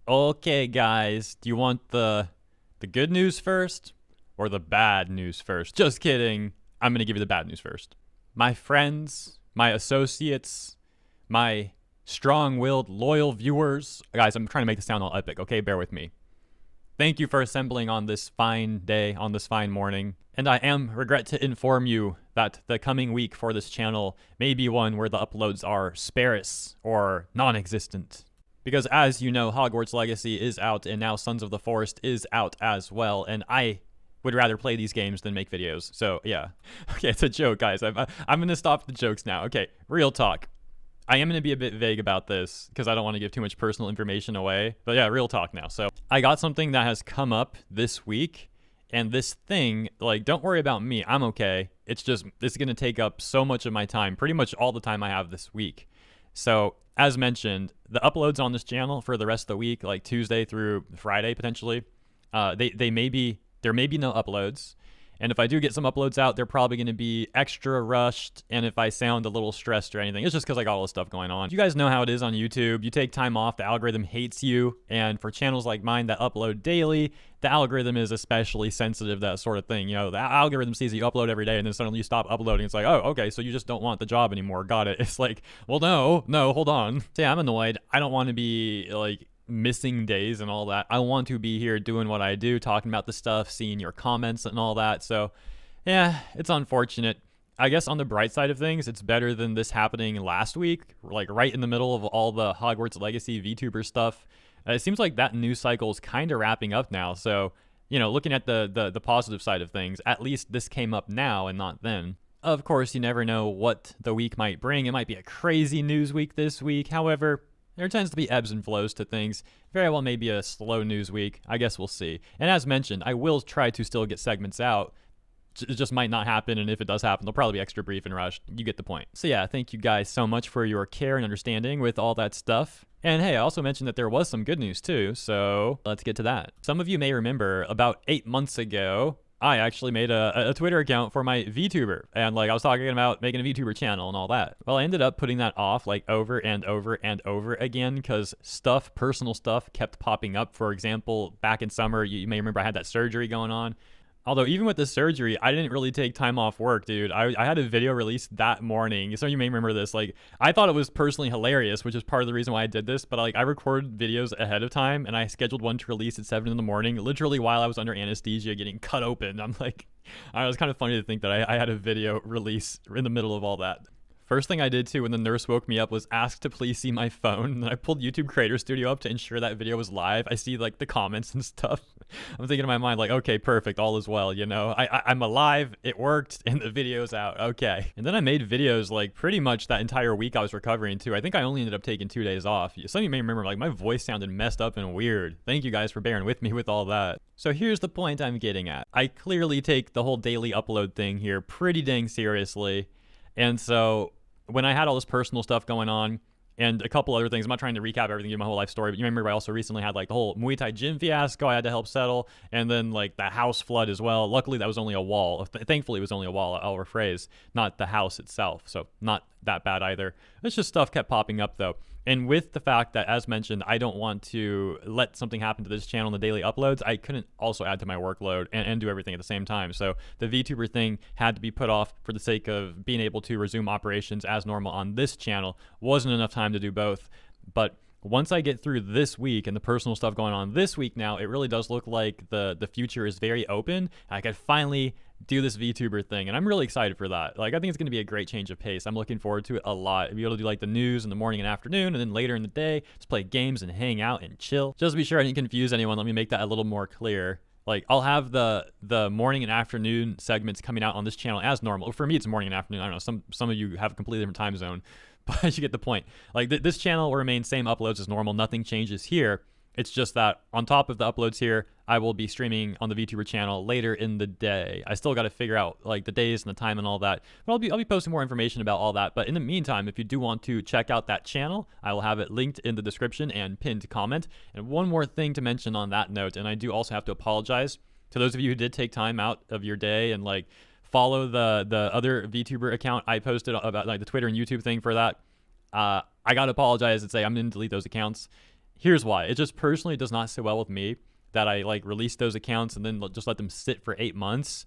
Okay, guys, do you want the good news first or the bad news first? Just kidding. I'm going to give you the bad news first. My friends, my associates, my strong-willed, loyal viewers. Guys, I'm trying to make this sound all epic, okay? Bear with me. Thank you for assembling on this fine day, on this fine morning. And I am regret to inform you that the coming week for this channel may be one where the uploads are sparse or non-existent. Because as you know, Hogwarts Legacy is out, and now Sons of the Forest is out as well, and I would rather play these games than make videos. So yeah. Okay, it's a joke, guys. I'm going to stop the jokes now. Okay, real talk. I am going to be a bit vague about this because I don't want to give too much personal information away. But yeah, real talk now. So I got something that has come up this week, and this thing, like, don't worry about me. I'm okay. It's just, it's going to take up so much of my time, pretty much all the time I have this week. So as mentioned, the uploads on this channel for the rest of the week, like Tuesday through Friday potentially, there may be no uploads. And if I do get some uploads out, they're probably going to be extra rushed. And if I sound a little stressed or anything, it's just because I got all this stuff going on. You guys know how it is on YouTube. You take time off, the algorithm hates you. And for channels like mine that upload daily, the algorithm is especially sensitive to that sort of thing. You know, the algorithm sees that you upload every day and then suddenly you stop uploading. It's like, oh, okay, so you just don't want the job anymore. Got it. It's like, well, no, hold on. So yeah, I'm annoyed. I don't want to be like missing days and all that. I want to be here doing what I do, talking about the stuff, seeing your comments and all that. So yeah, it's unfortunate. I guess on the bright side of things, it's better than this happening last week, like right in the middle of all the Hogwarts Legacy VTuber stuff. It seems like that news cycle is kind of wrapping up now. So, you know, looking at the positive side of things, at least this came up now and not then. Of course, you never know what the week might bring. It might be a crazy news week this week. However, there tends to be ebbs and flows to things. Very well maybe a slow news week. I guess we'll see. And as mentioned, I will try to still get segments out. It just might not happen, and if it does happen, they'll probably be extra brief and rushed. You get the point. So yeah, thank you guys so much for your care and understanding with all that stuff. And hey, I also mentioned that there was some good news too, so let's get to that. Some of you may remember about 8 months ago, I actually made a Twitter account for my VTuber, and like I was talking about making a VTuber channel and all that. Well, I ended up putting that off like over and over and over again because personal stuff kept popping up. For example, back in summer, you may remember I had that surgery going on. Although even with the surgery, I didn't really take time off work, dude. I had a video released that morning. So you may remember this. Like, I thought it was personally hilarious, which is part of the reason why I did this. But like, I recorded videos ahead of time, and I scheduled one to release at 7 in the morning, literally while I was under anesthesia getting cut open. I'm like, it was kind of funny to think that I had a video release in the middle of all that. First thing I did too when the nurse woke me up was ask to please see my phone. And then I pulled YouTube Creator Studio up to ensure that video was live. I see like the comments and stuff. I'm thinking in my mind like, okay, perfect, all is well, you know. I'm alive, it worked, and the video's out, okay. And then I made videos like pretty much that entire week I was recovering too. I think I only ended up taking 2 days off. Some of you may remember like my voice sounded messed up and weird. Thank you guys for bearing with me with all that. So here's the point I'm getting at. I clearly take the whole daily upload thing here pretty dang seriously. And so when I had all this personal stuff going on and a couple other things, I'm not trying to recap everything, give my whole life story, but you remember I also recently had like the whole Muay Thai gym fiasco I had to help settle, and then like the house flood as well. Luckily, that was only a wall. Thankfully, it was only a wall, I'll rephrase, not the house itself. So not that bad either. It's just stuff kept popping up though. And with the fact that, as mentioned, I don't want to let something happen to this channel in the daily uploads, I couldn't also add to my workload and do everything at the same time. So the VTuber thing had to be put off for the sake of being able to resume operations as normal on this channel. Wasn't enough time to do both. But once I get through this week and the personal stuff going on this week now, it really does look like the future is very open. I could finally do this VTuber thing, and I'm really excited for that. Like, I think it's going to be a great change of pace. I'm looking forward to it a lot. Be able to do like the news in the morning and afternoon, and then later in the day, just play games and hang out and chill. Just to be sure I didn't confuse anyone, let me make that a little more clear. Like, I'll have the morning and afternoon segments coming out on this channel as normal. For me, it's morning and afternoon. I don't know. Some of you have a completely different time zone, but you get the point. Like, this channel will remain same uploads as normal. Nothing changes here. It's just that on top of the uploads here, I will be streaming on the VTuber channel later in the day. I still got to figure out like the days and the time and all that. But I'll be posting more information about all that. But in the meantime, if you do want to check out that channel, I will have it linked in the description and pinned comment. And one more thing to mention on that note, and I do also have to apologize to those of you who did take time out of your day and like follow the other VTuber account I posted about like the Twitter and YouTube thing for that. I gotta apologize and say I'm gonna delete those accounts. here's why. It just personally does not sit well with me that I like release those accounts and then just let them sit for 8 months.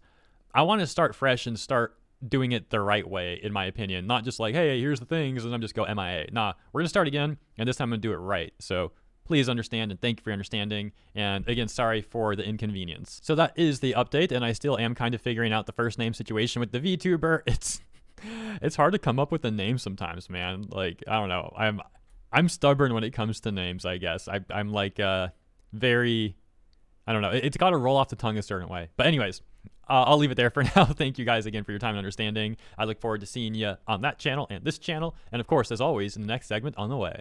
I want to start fresh and start doing it the right way, in my opinion. Not just like, hey, here's the things, and I'm just go MIA. Nah, we're gonna start again, and this time I'm gonna do it right. So please understand, and thank you for your understanding. And again, sorry for the inconvenience. So that is the update, and I still am kind of figuring out the first name situation with the VTuber. It's hard to come up with a name sometimes, man. Like, I don't know. I'm stubborn when it comes to names, I guess. I'm like very, I don't know. It's got to roll off the tongue a certain way. But anyways, I'll leave it there for now. Thank you guys again for your time and understanding. I look forward to seeing you on that channel and this channel. And of course, as always, in the next segment on the way.